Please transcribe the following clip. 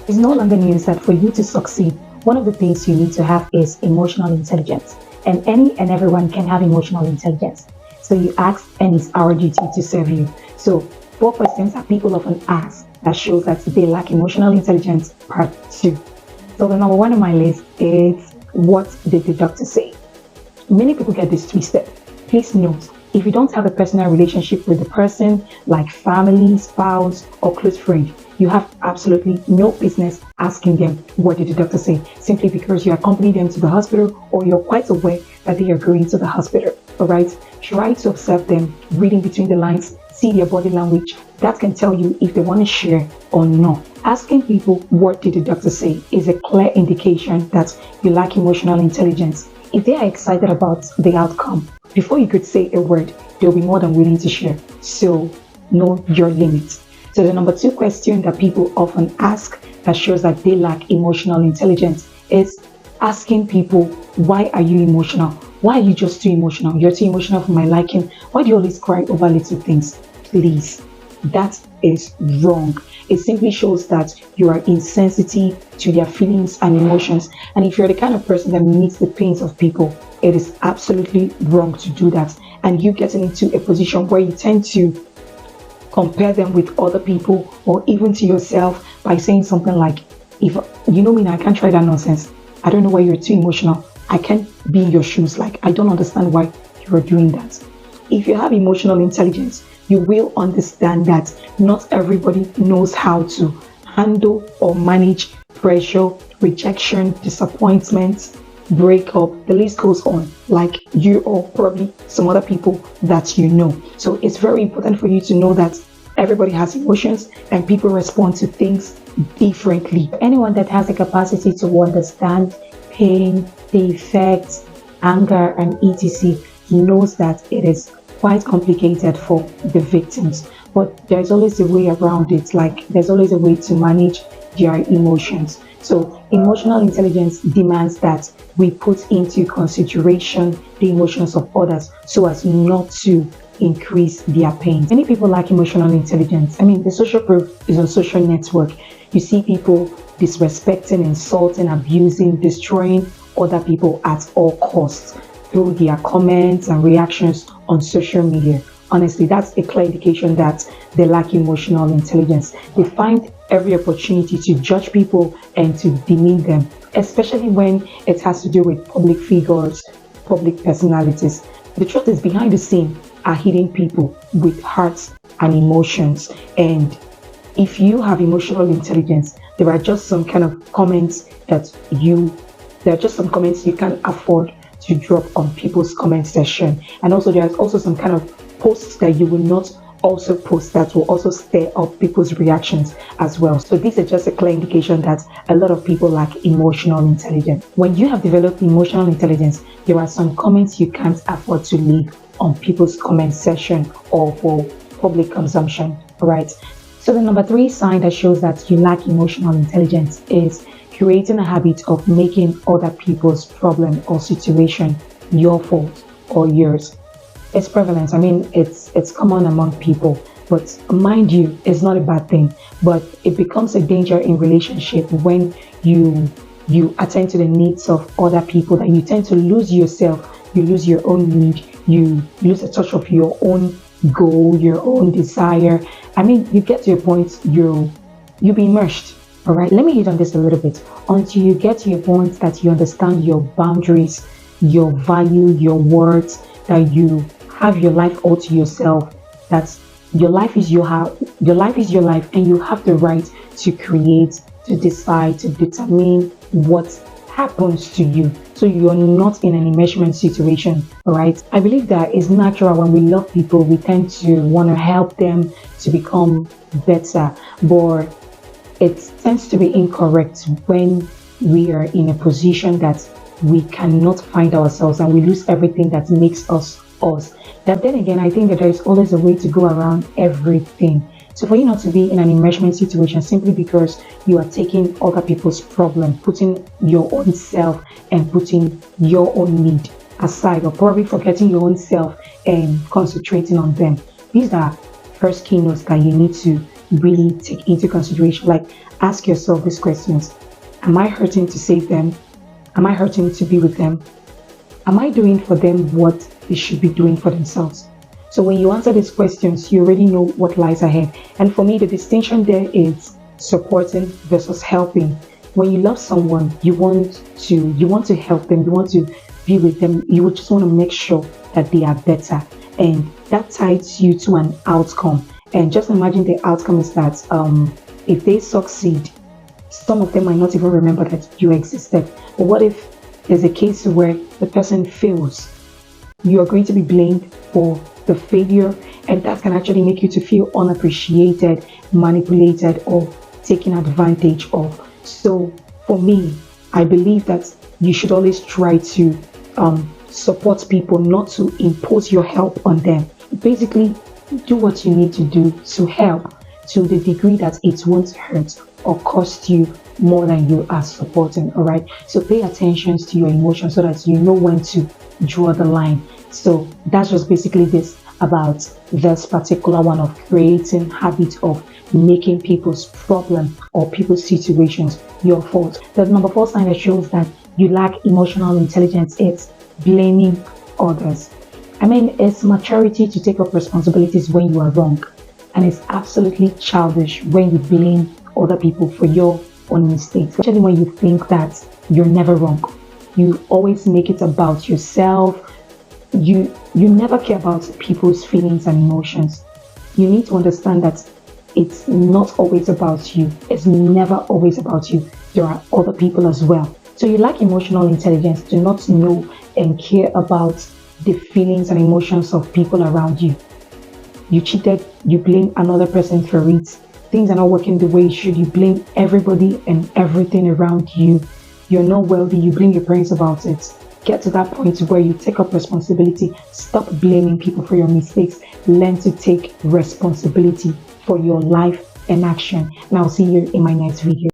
It's no longer news that for you to succeed, one of the things you need to have is emotional intelligence. And any and everyone can have emotional intelligence. So you ask, and it's our duty to serve you. So, 4 questions that people often ask that shows that they lack emotional intelligence, part 2. So, the number one on my list is, what did the doctor say? Many people get this twisted. Please note, if you don't have a personal relationship with the person, like family, spouse, or close friend, you have absolutely no business asking them, what did the doctor say? Simply because you accompany them to the hospital, or you're quite aware that they are going to the hospital. Alright? Try to observe them, reading between the lines, see their body language. That can tell you if they want to share or not. Asking people, what did the doctor say, is a clear indication that you lack emotional intelligence. If they are excited about the outcome, before you could say a word, they'll be more than willing to share. So, know your limits. So the number 2 question that people often ask that shows that they lack emotional intelligence is asking people, why are you emotional? Why are you just too emotional? You're too emotional for my liking. Why do you always cry over little things? Please, that is wrong. It simply shows that you are insensitive to their feelings and emotions. And if you're the kind of person that meets the pains of people, it is absolutely wrong to do that. And you getting into a position where you tend to compare them with other people or even to yourself by saying something like, if you know me now, I can't try that nonsense. I don't know why you're too emotional. I can't be in your shoes. Like, I don't understand why you're doing that. If you have emotional intelligence, you will understand that not everybody knows how to handle or manage pressure, rejection, disappointment, breakup. The list goes on, like you or probably some other people that you know. So it's very important for you to know that everybody has emotions and people respond to things differently. Anyone that has the capacity to understand pain, the effects, anger, and etc. knows that it is quite complicated for the victims, but there's always a way around it. Like, there's always a way to manage their emotions. So emotional intelligence demands that we put into consideration the emotions of others so as not to increase their pain. Many people lack emotional intelligence. I mean, the social proof is on social network. You see people disrespecting, insulting, abusing, destroying other people at all costs through their comments and reactions on social media. Honestly, that's a clear indication that they lack emotional intelligence. They find every opportunity to judge people and to demean them, especially when it has to do with public figures, public personalities. The truth is, behind the scene are hidden people with hearts and emotions. And if you have emotional intelligence, there are just some kind of comments there are just some comments you can't afford to drop on people's comment section. And also there's also some kind of posts that you will not also post that will also stir up people's reactions as well. So this is just a clear indication that a lot of people lack emotional intelligence. When you have developed emotional intelligence, there are some comments you can't afford to leave on people's comment section or for public consumption, right? So the number 3 sign that shows that you lack emotional intelligence is creating a habit of making other people's problem or situation your fault or yours. It's prevalent. I mean, it's common among people, but mind you, it's not a bad thing. But it becomes a danger in relationship when you attend to the needs of other people, that you tend to lose yourself, you lose your own need, you lose a touch of your own goal, your own desire. I mean, you get to a point you'll be immersed. All right, let me hit on this a little bit. Until you get to a point that you understand your boundaries, your value, your words, that you have your life all to yourself, that your life is your life, and you have the right to create, to decide, to determine what happens to you. So you're not in an enmeshment situation. All right, I believe that it's natural when we love people, we tend to want to help them to become better, but it tends to be incorrect when we are in a position that we cannot find ourselves and we lose everything that makes us us. That then again, I think that there is always a way to go around everything. So for you not to be in an enmeshment situation simply because you are taking other people's problem, putting your own self and putting your own need aside, or probably forgetting your own self and concentrating on them. These are first keynotes that you need to really take into consideration. Like, ask yourself these questions: am I hurting to save them? Am I hurting to be with them? Am I doing for them what they should be doing for themselves? So when you answer these questions, you already know what lies ahead. And for me, the distinction there is supporting versus helping. When you love someone, you want to help them, you want to be with them, you just want to make sure that they are better. And that ties you to an outcome. And just imagine the outcome is that if they succeed, some of them might not even remember that you existed. But what if there's a case where the person fails? You are going to be blamed for the failure, and that can actually make you to feel unappreciated, manipulated, or taken advantage of. So for me, I believe that you should always try to support people, not to impose your help on them. Basically, do what you need to do to help, to the degree that it won't hurt or cost you more than you are supporting. All right, so pay attention to your emotions so that you know when to draw the line. So that's just basically this about this particular one of creating habit of making people's problem or people's situations your fault. The number four sign that shows that you lack emotional intelligence is blaming others. I mean, it's maturity to take up responsibilities when you are wrong, and it's absolutely childish when you blame other people for your own mistakes, especially when you think that you're never wrong. You always make it about yourself. You never care about people's feelings and emotions. You need to understand that it's not always about you. It's never always about you. There are other people as well. So you lack emotional intelligence to not know and care about the feelings and emotions of people around you. You cheated, you blame another person for it. Things are not working the way it should. You blame everybody and everything around you. You're not wealthy, you blame your parents about it. Get to that point where you take up responsibility. Stop blaming people for your mistakes. Learn to take responsibility for your life and action. And I'll see you in my next video.